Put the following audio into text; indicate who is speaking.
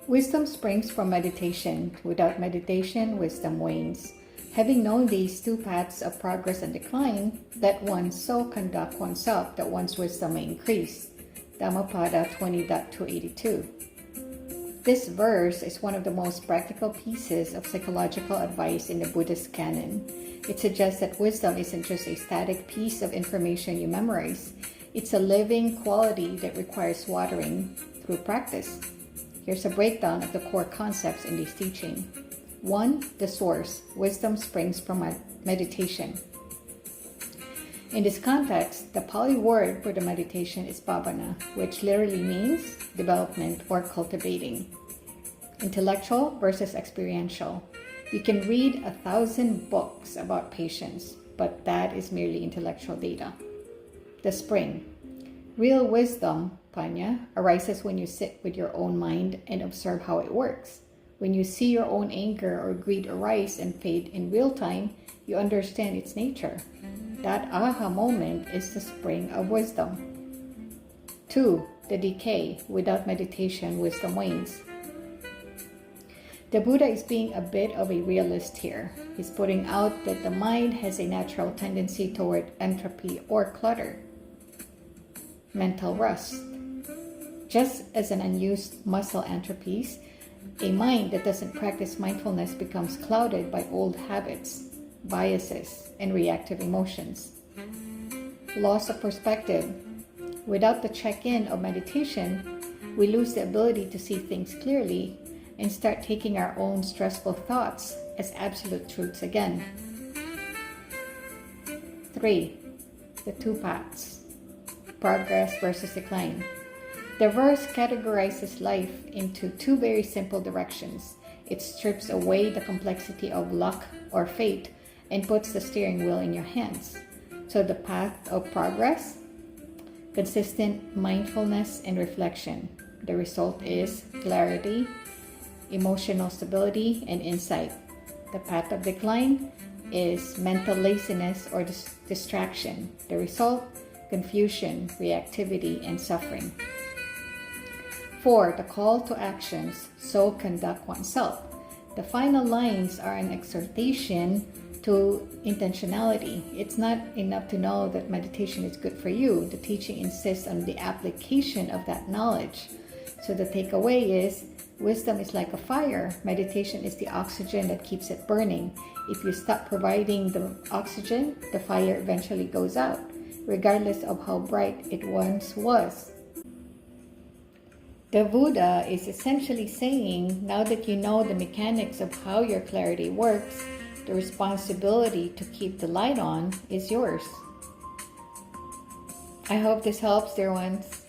Speaker 1: Wisdom springs from meditation. Without meditation, wisdom wanes. Having known these two paths of progress and decline, let one so conduct oneself that one's wisdom may increase. Dhammapada 20.282. This verse is one of the most practical pieces of psychological advice in the Buddhist canon. It suggests that wisdom isn't just a static piece of information you memorize. It's a living quality that requires watering through practice. Here's a breakdown of the core concepts in this teaching. 1. The source. Wisdom springs from meditation. In this context, the Pali word for the meditation is bhavana, which literally means development or cultivating. Intellectual versus experiential. You can read 1,000 books about patience, but that is merely intellectual data. The spring. Real wisdom, panya, arises when you sit with your own mind and observe how it works. When you see your own anger or greed arise and fade in real time, you understand its nature. That aha moment is the spring of wisdom. 2. The decay. Without meditation, wisdom wanes. The Buddha is being a bit of a realist here. He's putting out that the mind has a natural tendency toward entropy or clutter. Mental rust. Just as an unused muscle atrophies, a mind that doesn't practice mindfulness becomes clouded by old habits, biases, and reactive emotions. Loss of perspective. Without the check-in of meditation, we lose the ability to see things clearly and start taking our own stressful thoughts as absolute truths again. 3. The two paths. Progress versus decline. The verse categorizes life into two very simple directions. It strips away the complexity of luck or fate and puts the steering wheel in your hands. So the path of progress, consistent mindfulness and reflection. The result is clarity, emotional stability, and insight. The path of decline is mental laziness or distraction. The result, confusion, reactivity, and suffering. 4. The call to actions, so conduct oneself. The final lines are an exhortation to intentionality. It's not enough to know that meditation is good for you. The teaching insists on the application of that knowledge. So the takeaway is, wisdom is like a fire. Meditation is the oxygen that keeps it burning. If you stop providing the oxygen, the fire eventually goes out, regardless of how bright it once was. The Buddha is essentially saying, now that you know the mechanics of how your clarity works, the responsibility to keep the light on is yours. I hope this helps, dear ones.